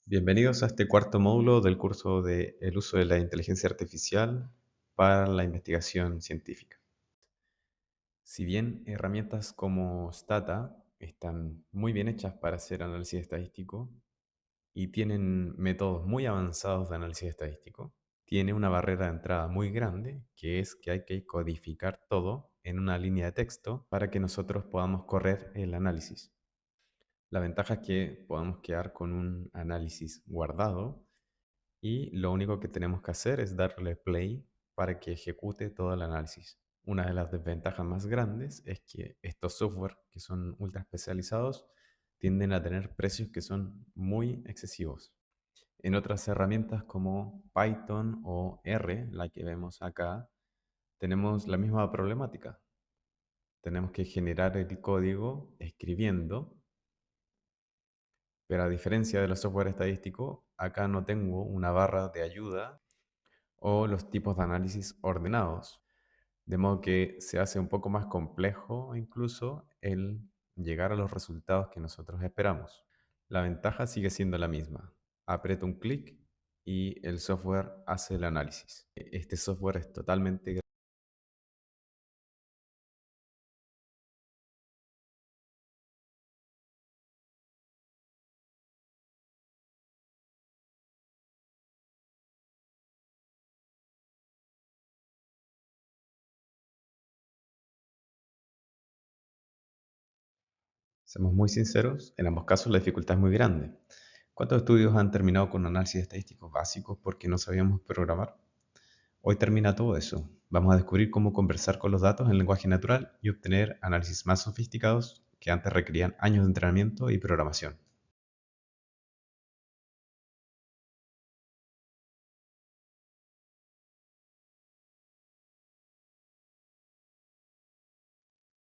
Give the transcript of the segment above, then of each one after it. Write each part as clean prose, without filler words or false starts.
Bienvenidos a este cuarto módulo del curso de El uso de la inteligencia artificial para la investigación científica. Si bien herramientas como Stata están muy bien hechas para hacer análisis estadístico y tienen métodos muy avanzados de análisis estadístico, tiene una barrera de entrada muy grande, que es que hay que codificar todo en una línea de texto para que nosotros podamos correr el análisis. La ventaja es que podemos quedar con un análisis guardado y lo único que tenemos que hacer es darle play para que ejecute todo el análisis. Una de las desventajas más grandes es que estos software que son ultra especializados tienden a tener precios que son muy excesivos. En otras herramientas como Python o R, la que vemos acá, tenemos la misma problemática. Tenemos que generar el código escribiendo, pero a diferencia de los software estadísticos, acá no tengo una barra de ayuda o los tipos de análisis ordenados, de modo que se hace un poco más complejo incluso el llegar a los resultados que nosotros esperamos. La ventaja sigue siendo la misma. Aprieto un clic y el software hace el análisis. Este software es totalmente gratis. Seamos muy sinceros, en ambos casos la dificultad es muy grande. ¿Cuántos estudios han terminado con análisis estadísticos básicos porque no sabíamos programar? Hoy termina todo eso. Vamos a descubrir cómo conversar con los datos en lenguaje natural y obtener análisis más sofisticados que antes requerían años de entrenamiento y programación.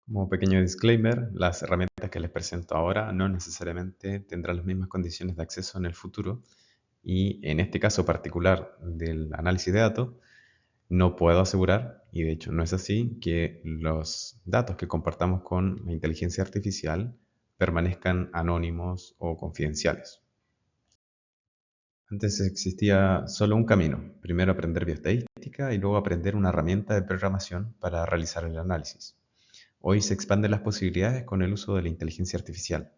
Como pequeño disclaimer, las herramientas que les presento ahora no necesariamente tendrán las mismas condiciones de acceso en el futuro y en este caso particular del análisis de datos, no puedo asegurar, y de hecho no es así, que los datos que compartamos con la inteligencia artificial permanezcan anónimos o confidenciales. Antes existía solo un camino, primero aprender bioestadística y luego aprender una herramienta de programación para realizar el análisis. Hoy se expanden las posibilidades con el uso de la inteligencia artificial.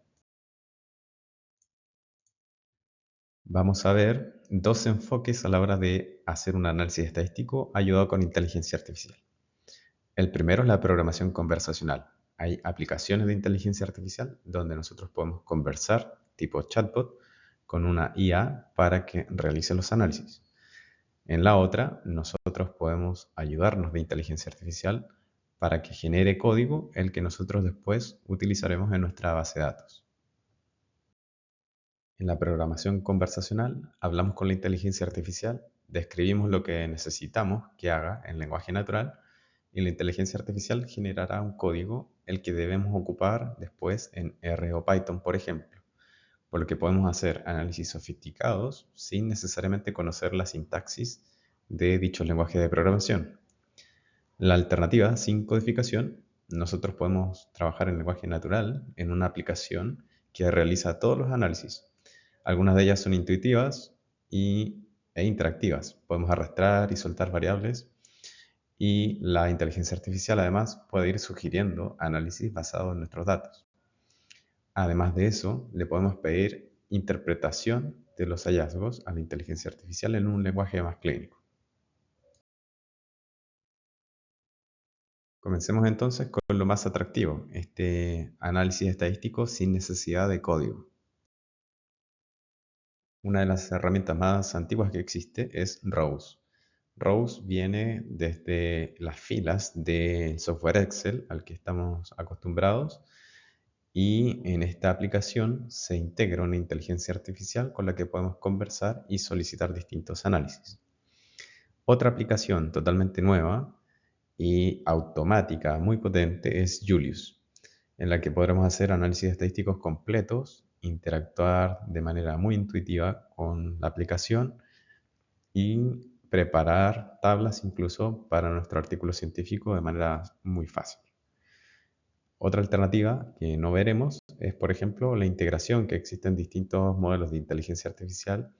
Vamos a ver dos enfoques a la hora de hacer un análisis estadístico ayudado con inteligencia artificial. El primero es la programación conversacional. Hay aplicaciones de inteligencia artificial donde nosotros podemos conversar, tipo chatbot, con una IA para que realice los análisis. En la otra, nosotros podemos ayudarnos de inteligencia artificial para que genere código el que nosotros después utilizaremos en nuestra base de datos. En la programación conversacional, hablamos con la inteligencia artificial, describimos lo que necesitamos que haga en lenguaje natural y la inteligencia artificial generará un código el que debemos ocupar después en R o Python, por ejemplo, por lo que podemos hacer análisis sofisticados sin necesariamente conocer la sintaxis de dichos lenguajes de programación. La alternativa, sin codificación, nosotros podemos trabajar en lenguaje natural en una aplicación que realiza todos los análisis. Algunas de ellas son intuitivas e interactivas. Podemos arrastrar y soltar variables y la inteligencia artificial además puede ir sugiriendo análisis basado en nuestros datos. Además de eso, le podemos pedir interpretación de los hallazgos a la inteligencia artificial en un lenguaje más clínico. Comencemos entonces con lo más atractivo, este análisis estadístico sin necesidad de código. Una de las herramientas más antiguas que existe es ROSE. ROSE viene desde las filas del software Excel al que estamos acostumbrados y en esta aplicación se integra una inteligencia artificial con la que podemos conversar y solicitar distintos análisis. Otra aplicación totalmente nueva y automática muy potente es Julius, en la que podremos hacer análisis estadísticos completos, interactuar de manera muy intuitiva con la aplicación y preparar tablas incluso para nuestro artículo científico de manera muy fácil. Otra alternativa que no veremos es, por ejemplo, la integración que existen distintos modelos de inteligencia artificial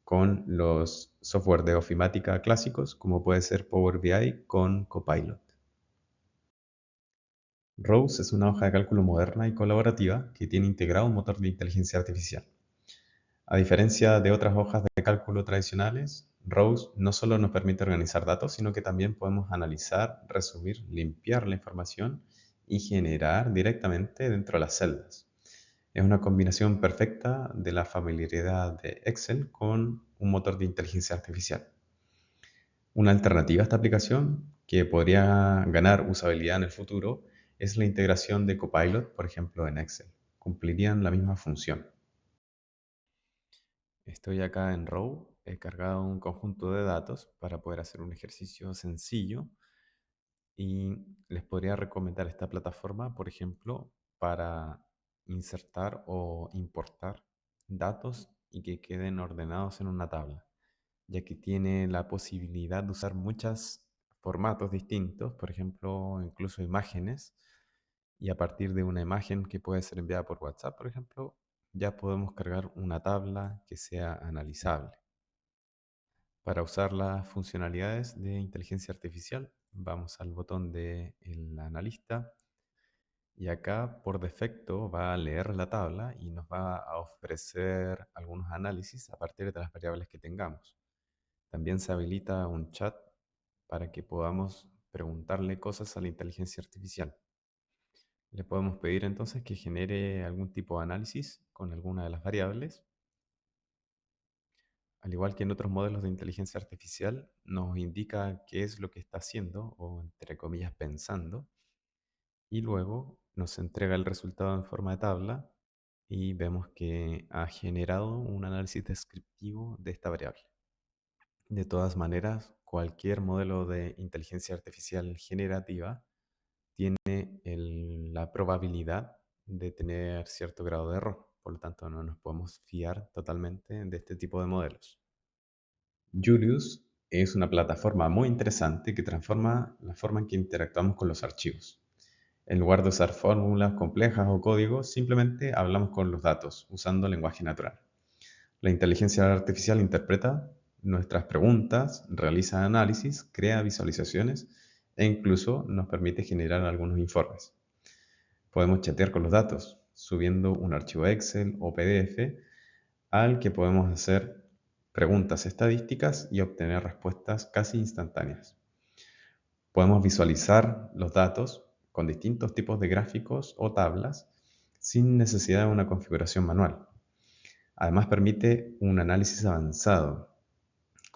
con los software de ofimática clásicos, como puede ser Power BI con Copilot. ROSE es una hoja de cálculo moderna y colaborativa que tiene integrado un motor de inteligencia artificial. A diferencia de otras hojas de cálculo tradicionales, ROSE no solo nos permite organizar datos, sino que también podemos analizar, resumir, limpiar la información y generar directamente dentro de las celdas. Es una combinación perfecta de la familiaridad de Excel con un motor de inteligencia artificial. Una alternativa a esta aplicación que podría ganar usabilidad en el futuro es la integración de Copilot, por ejemplo, en Excel. Cumplirían la misma función. Estoy acá en Row, he cargado un conjunto de datos para poder hacer un ejercicio sencillo y les podría recomendar esta plataforma, por ejemplo, para insertar o importar datos y que queden ordenados en una tabla, ya que tiene la posibilidad de usar muchos formatos distintos, por ejemplo, incluso imágenes, y a partir de una imagen que puede ser enviada por WhatsApp, por ejemplo, ya podemos cargar una tabla que sea analizable. Para usar las funcionalidades de inteligencia artificial, vamos al botón de el analista y acá por defecto va a leer la tabla y nos va a ofrecer algunos análisis a partir de las variables que tengamos. También se habilita un chat para que podamos preguntarle cosas a la inteligencia artificial. Le podemos pedir entonces que genere algún tipo de análisis con alguna de las variables. Al igual que en otros modelos de inteligencia artificial, nos indica qué es lo que está haciendo o, entre comillas, pensando, y luego nos entrega el resultado en forma de tabla y vemos que ha generado un análisis descriptivo de esta variable. De todas maneras, cualquier modelo de inteligencia artificial generativa tiene la probabilidad de tener cierto grado de error. Por lo tanto, no nos podemos fiar totalmente de este tipo de modelos. Julius es una plataforma muy interesante que transforma la forma en que interactuamos con los archivos. En lugar de usar fórmulas complejas o códigos, simplemente hablamos con los datos usando lenguaje natural. La inteligencia artificial interpreta nuestras preguntas, realiza análisis, crea visualizaciones e incluso nos permite generar algunos informes. Podemos chatear con los datos, subiendo un archivo Excel o PDF al que podemos hacer preguntas estadísticas y obtener respuestas casi instantáneas. Podemos visualizar los datos con distintos tipos de gráficos o tablas sin necesidad de una configuración manual. Además permite un análisis avanzado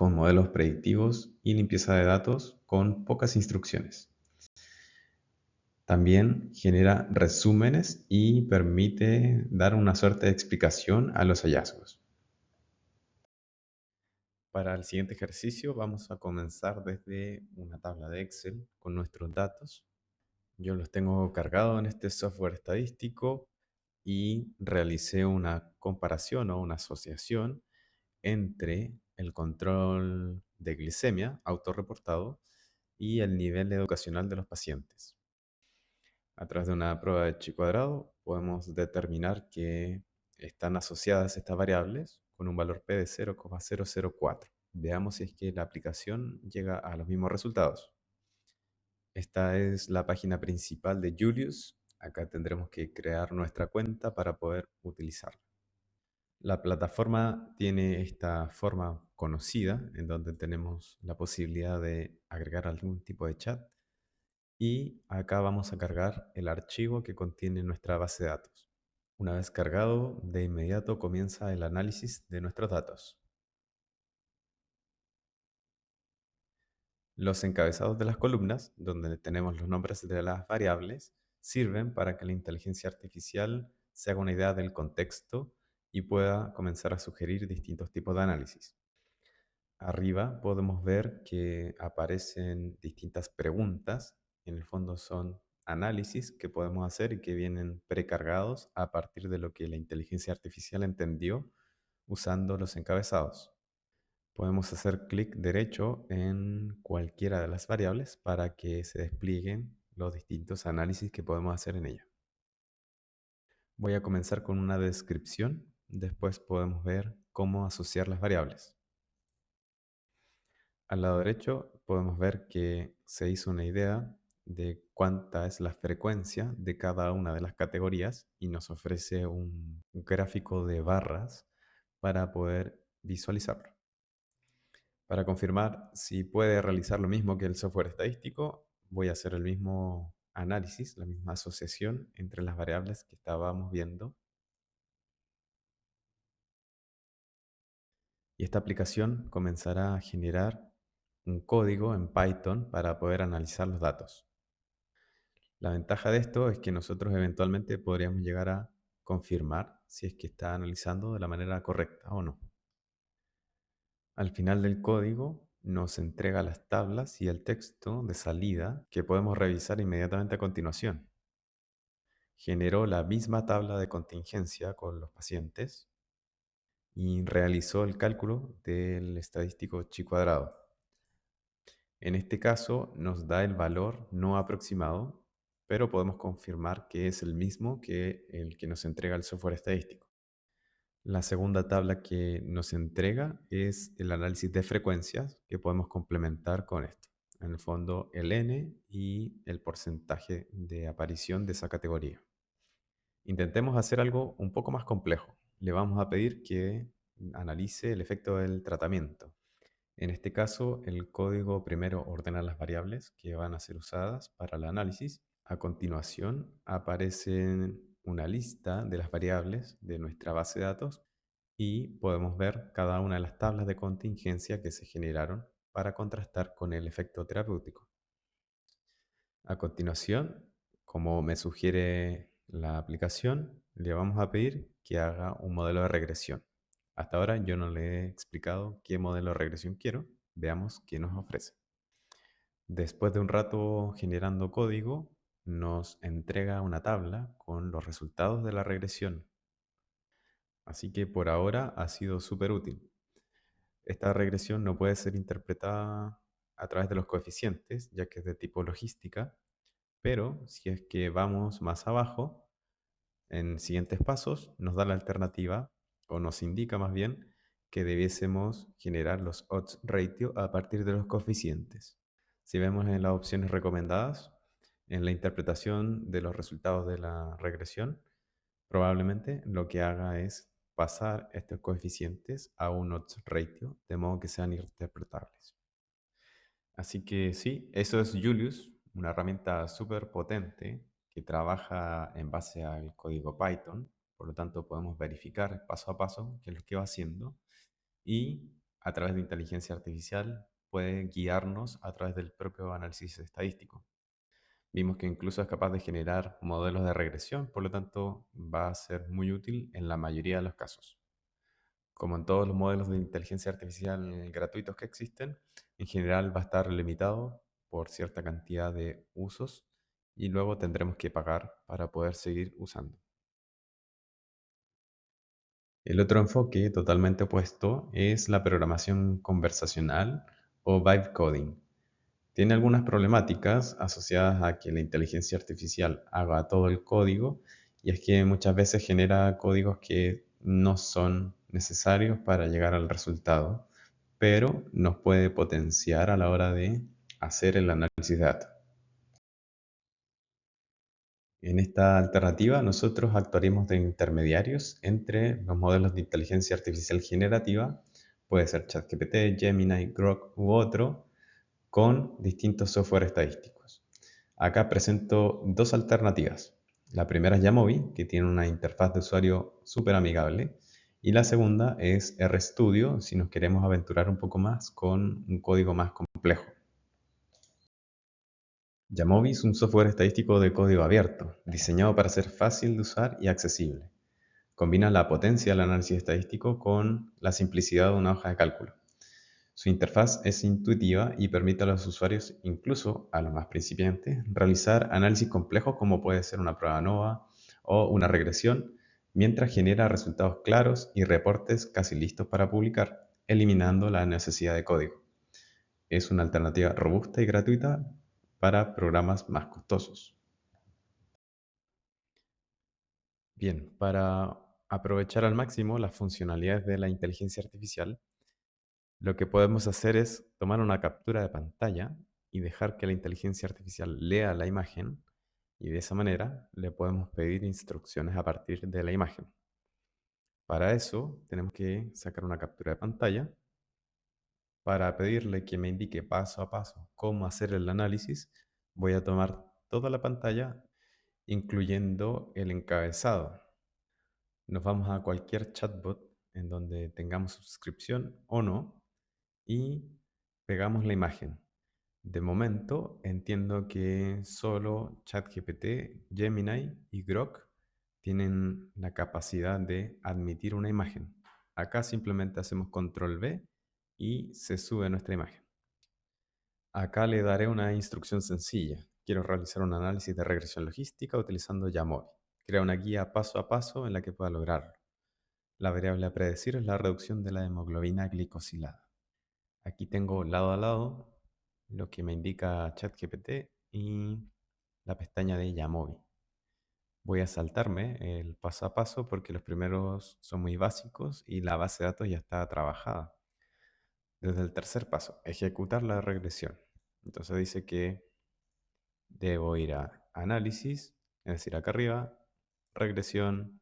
con modelos predictivos y limpieza de datos con pocas instrucciones. También genera resúmenes y permite dar una suerte de explicación a los hallazgos. Para el siguiente ejercicio vamos a comenzar desde una tabla de Excel con nuestros datos. Yo los tengo cargados en este software estadístico y realicé una comparación o una asociación entre el control de glicemia autorreportado y el nivel educacional de los pacientes. A través de una prueba de chi cuadrado podemos determinar que están asociadas estas variables con un valor p de 0,004. Veamos si es que la aplicación llega a los mismos resultados. Esta es la página principal de Julius. Acá tendremos que crear nuestra cuenta para poder utilizarla. La plataforma tiene esta forma conocida en donde tenemos la posibilidad de agregar algún tipo de chat y acá vamos a cargar el archivo que contiene nuestra base de datos. Una vez cargado, de inmediato comienza el análisis de nuestros datos. Los encabezados de las columnas, donde tenemos los nombres de las variables, sirven para que la inteligencia artificial se haga una idea del contexto y pueda comenzar a sugerir distintos tipos de análisis. Arriba podemos ver que aparecen distintas preguntas. En el fondo son análisis que podemos hacer y que vienen precargados a partir de lo que la inteligencia artificial entendió usando los encabezados. Podemos hacer clic derecho en cualquiera de las variables para que se desplieguen los distintos análisis que podemos hacer en ella. Voy a comenzar con una descripción, después podemos ver cómo asociar las variables. Al lado derecho podemos ver que se hizo una idea de cuánta es la frecuencia de cada una de las categorías y nos ofrece un gráfico de barras para poder visualizarlo. Para confirmar si puede realizar lo mismo que el software estadístico, voy a hacer el mismo análisis, la misma asociación entre las variables que estábamos viendo. Y esta aplicación comenzará a generar un código en Python para poder analizar los datos. La ventaja de esto es que nosotros eventualmente podríamos llegar a confirmar si es que está analizando de la manera correcta o no. Al final del código nos entrega las tablas y el texto de salida que podemos revisar inmediatamente a continuación. Generó la misma tabla de contingencia con los pacientes y realizó el cálculo del estadístico chi cuadrado. En este caso nos da el valor no aproximado, pero podemos confirmar que es el mismo que el que nos entrega el software estadístico. La segunda tabla que nos entrega es el análisis de frecuencias que podemos complementar con esto. En el fondo, el n y el porcentaje de aparición de esa categoría. Intentemos hacer algo un poco más complejo. Le vamos a pedir que analice el efecto del tratamiento. En este caso, el código primero ordena las variables que van a ser usadas para el análisis. A continuación, aparece una lista de las variables de nuestra base de datos y podemos ver cada una de las tablas de contingencia que se generaron para contrastar con el efecto terapéutico. A continuación, como me sugiere la aplicación, le vamos a pedir que haga un modelo de regresión. Hasta ahora yo no le he explicado qué modelo de regresión quiero. Veamos qué nos ofrece. Después de un rato generando código, nos entrega una tabla con los resultados de la regresión. Así que por ahora ha sido súper útil. Esta regresión no puede ser interpretada a través de los coeficientes, ya que es de tipo logística, pero si es que vamos más abajo, en siguientes pasos nos da la alternativa, o nos indica más bien, que debiésemos generar los odds ratio a partir de los coeficientes. Si vemos en las opciones recomendadas, en la interpretación de los resultados de la regresión, probablemente lo que haga es pasar estos coeficientes a un odds ratio, de modo que sean interpretables. Así que sí, eso es Julius, una herramienta súper potente que trabaja en base al código Python. Por lo tanto, podemos verificar paso a paso qué es lo que va haciendo y a través de inteligencia artificial puede guiarnos a través del propio análisis estadístico. Vimos que incluso es capaz de generar modelos de regresión, por lo tanto va a ser muy útil en la mayoría de los casos. Como en todos los modelos de inteligencia artificial gratuitos que existen, en general va a estar limitado por cierta cantidad de usos y luego tendremos que pagar para poder seguir usando. El otro enfoque totalmente opuesto es la programación conversacional o vibe coding. Tiene algunas problemáticas asociadas a que la inteligencia artificial haga todo el código y es que muchas veces genera códigos que no son necesarios para llegar al resultado, pero nos puede potenciar a la hora de hacer el análisis de datos. En esta alternativa, nosotros actuaremos de intermediarios entre los modelos de inteligencia artificial generativa, puede ser ChatGPT, Gemini, Grok u otro, con distintos software estadísticos. Acá presento dos alternativas. La primera es Yamovi, que tiene una interfaz de usuario súper amigable, y la segunda es RStudio, si nos queremos aventurar un poco más con un código más complejo. Yamovi es un software estadístico de código abierto, diseñado para ser fácil de usar y accesible. Combina la potencia del análisis estadístico con la simplicidad de una hoja de cálculo. Su interfaz es intuitiva y permite a los usuarios, incluso a los más principiantes, realizar análisis complejos como puede ser una prueba ANOVA o una regresión, mientras genera resultados claros y reportes casi listos para publicar, eliminando la necesidad de código. Es una alternativa robusta y gratuita para programas más costosos. Bien, para aprovechar al máximo las funcionalidades de la inteligencia artificial, lo que podemos hacer es tomar una captura de pantalla y dejar que la inteligencia artificial lea la imagen y de esa manera le podemos pedir instrucciones a partir de la imagen. Para eso tenemos que sacar una captura de pantalla para pedirle que me indique paso a paso cómo hacer el análisis. Voy a tomar toda la pantalla, incluyendo el encabezado. Nos vamos a cualquier chatbot en donde tengamos suscripción o no y pegamos la imagen. De momento entiendo que solo ChatGPT, Gemini y Grok tienen la capacidad de admitir una imagen. Acá simplemente hacemos control V y se sube nuestra imagen. Acá le daré una instrucción sencilla. Quiero realizar un análisis de regresión logística utilizando Yamovi. Crea una guía paso a paso en la que pueda lograrlo. La variable a predecir es la reducción de la hemoglobina glicosilada. Aquí tengo lado a lado lo que me indica ChatGPT y la pestaña de Yamovi. Voy a saltarme el paso a paso porque los primeros son muy básicos y la base de datos ya está trabajada. Desde el tercer paso, ejecutar la regresión. Entonces dice que debo ir a análisis, es decir, acá arriba, regresión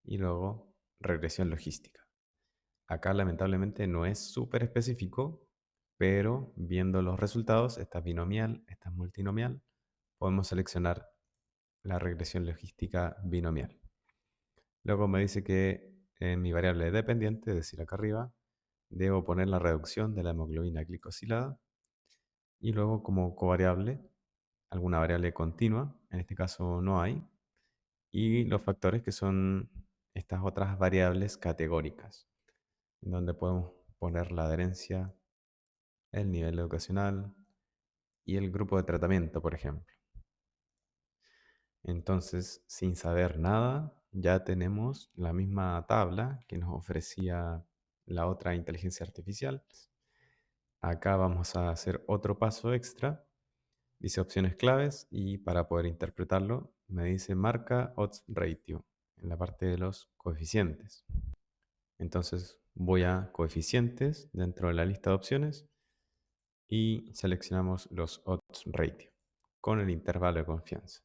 y luego regresión logística. Acá lamentablemente no es súper específico, pero viendo los resultados, esta es binomial, esta es multinomial, podemos seleccionar la regresión logística binomial. Luego me dice que en mi variable dependiente, es decir, acá arriba, debo poner la reducción de la hemoglobina glicosilada y luego como covariable, alguna variable continua, en este caso no hay, y los factores que son estas otras variables categóricas, en donde podemos poner la adherencia, el nivel educacional y el grupo de tratamiento, por ejemplo. Entonces, sin saber nada, ya tenemos la misma tabla que nos ofrecía la otra inteligencia artificial. Acá vamos a hacer otro paso extra. Dice opciones claves y para poder interpretarlo me dice marca odds ratio en la parte de los coeficientes. Entonces voy a coeficientes dentro de la lista de opciones y seleccionamos los odds ratio con el intervalo de confianza.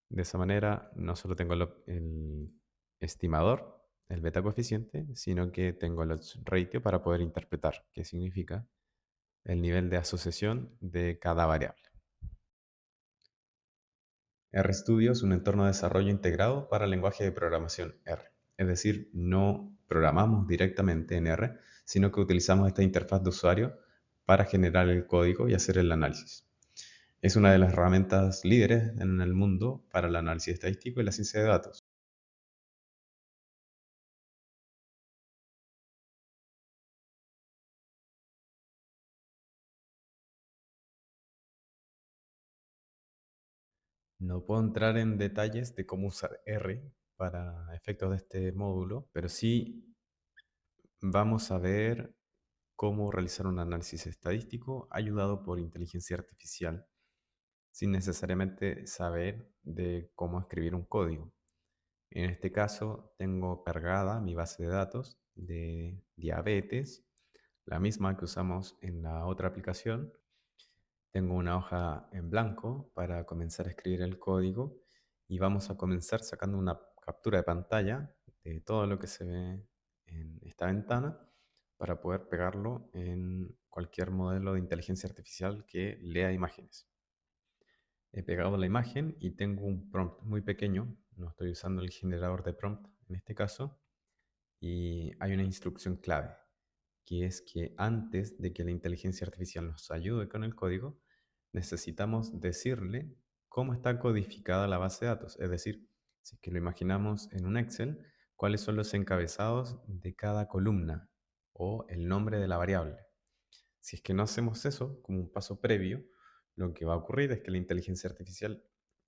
De esa manera no solo tengo el estimador, el beta coeficiente, sino que tengo el odds ratio para poder interpretar qué significa el nivel de asociación de cada variable. RStudio es un entorno de desarrollo integrado para el lenguaje de programación R. Es decir, no programamos directamente en R, sino que utilizamos esta interfaz de usuario para generar el código y hacer el análisis. Es una de las herramientas líderes en el mundo para el análisis estadístico y la ciencia de datos. No puedo entrar en detalles de cómo usar R para efectos de este módulo, pero sí vamos a ver cómo realizar un análisis estadístico ayudado por inteligencia artificial, sin necesariamente saber de cómo escribir un código. En este caso, tengo cargada mi base de datos de diabetes, la misma que usamos en la otra aplicación. Tengo una hoja en blanco para comenzar a escribir el código y vamos a comenzar sacando una captura de pantalla de todo lo que se ve en esta ventana para poder pegarlo en cualquier modelo de inteligencia artificial que lea imágenes. He pegado la imagen y tengo un prompt muy pequeño, no estoy usando el generador de prompt en este caso, y hay una instrucción clave, que es que antes de que la inteligencia artificial nos ayude con el código, necesitamos decirle cómo está codificada la base de datos. Es decir, si es que lo imaginamos en un Excel, cuáles son los encabezados de cada columna o el nombre de la variable. Si es que no hacemos eso como un paso previo, lo que va a ocurrir es que la inteligencia artificial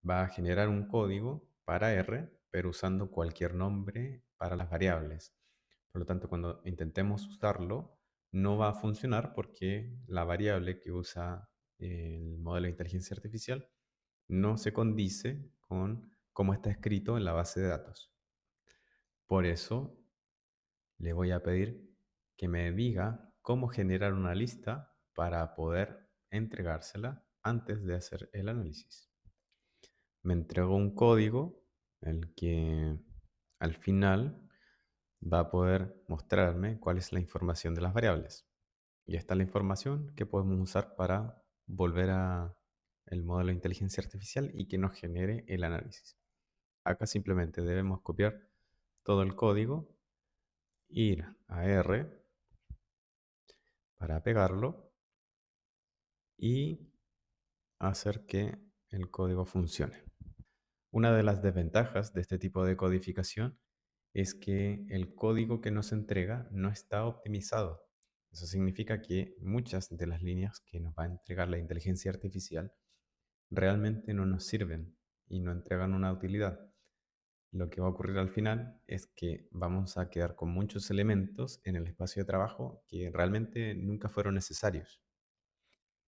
va a generar un código para R, pero usando cualquier nombre para las variables. Por lo tanto, cuando intentemos usarlo, no va a funcionar porque la variable que usa el modelo de inteligencia artificial no se condice con como está escrito en la base de datos. Por eso le voy a pedir que me diga cómo generar una lista para poder entregársela antes de hacer el análisis. Me entregó un código, el que al final va a poder mostrarme cuál es la información de las variables. Y esta es la información que podemos usar para volver a el modelo de inteligencia artificial y que nos genere el análisis. Acá simplemente debemos copiar todo el código, ir a R para pegarlo y hacer que el código funcione. Una de las desventajas de este tipo de codificación es que el código que nos entrega no está optimizado. Eso significa que muchas de las líneas que nos va a entregar la inteligencia artificial realmente no nos sirven y no entregan una utilidad. Lo que va a ocurrir al final es que vamos a quedar con muchos elementos en el espacio de trabajo que realmente nunca fueron necesarios.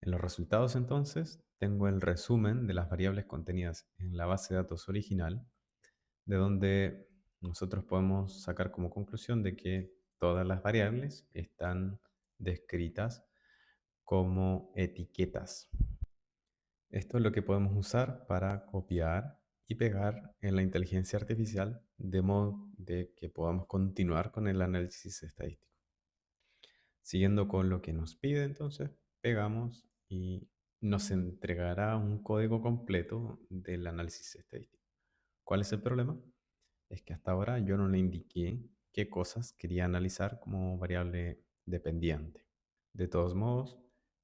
En los resultados entonces tengo el resumen de las variables contenidas en la base de datos original, de donde nosotros podemos sacar como conclusión de que todas las variables están descritas como etiquetas. Esto es lo que podemos usar para copiar y pegar en la inteligencia artificial de modo de que podamos continuar con el análisis estadístico. Siguiendo con lo que nos pide, entonces, pegamos y nos entregará un código completo del análisis estadístico. ¿Cuál es el problema? Es que hasta ahora yo no le indiqué qué cosas quería analizar como variable dependiente. De todos modos,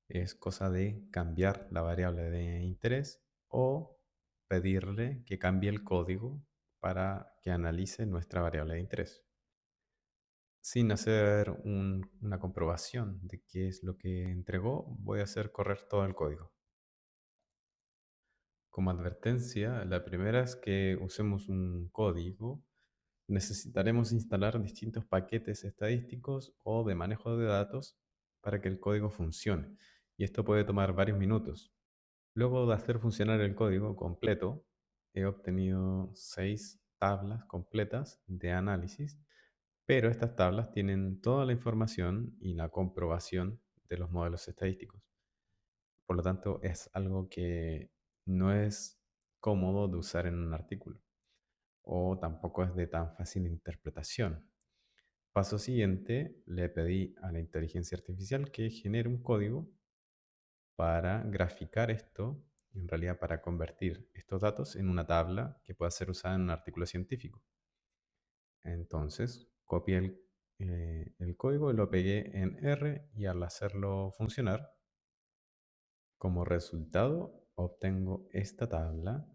es cosa de cambiar la variable de interés o pedirle que cambie el código para que analice nuestra variable de interés sin hacer una comprobación de qué es lo que entregó, voy a hacer correr todo el código. Como advertencia, la primera es que usemos un código. Necesitaremos instalar distintos paquetes estadísticos o de manejo de datos para que el código funcione. Y esto puede tomar varios minutos. Luego de hacer funcionar el código completo, he obtenido 6 tablas completas de análisis, pero estas tablas tienen toda la información y la comprobación de los modelos estadísticos. Por lo tanto, es algo que no es cómodo de usar en un artículo o tampoco es de tan fácil interpretación. Paso siguiente, le pedí a la inteligencia artificial que genere un código para graficar esto, en realidad para convertir estos datos en una tabla que pueda ser usada en un artículo científico. Entonces, copié el código y lo pegué en R y al hacerlo funcionar, como resultado obtengo esta tabla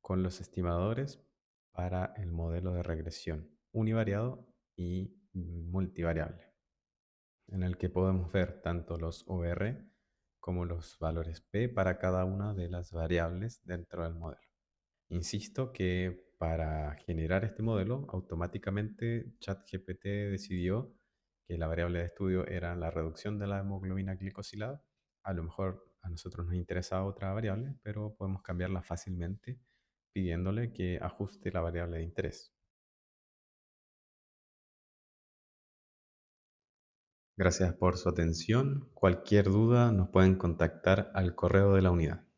con los estimadores para el modelo de regresión univariado y multivariable, en el que podemos ver tanto los OR como los valores P para cada una de las variables dentro del modelo. Insisto que para generar este modelo, automáticamente ChatGPT decidió que la variable de estudio era la reducción de la hemoglobina glicosilada. A lo mejor a nosotros nos interesa otra variable, pero podemos cambiarla fácilmente pidiéndole que ajuste la variable de interés. Gracias por su atención. Cualquier duda nos pueden contactar al correo de la unidad.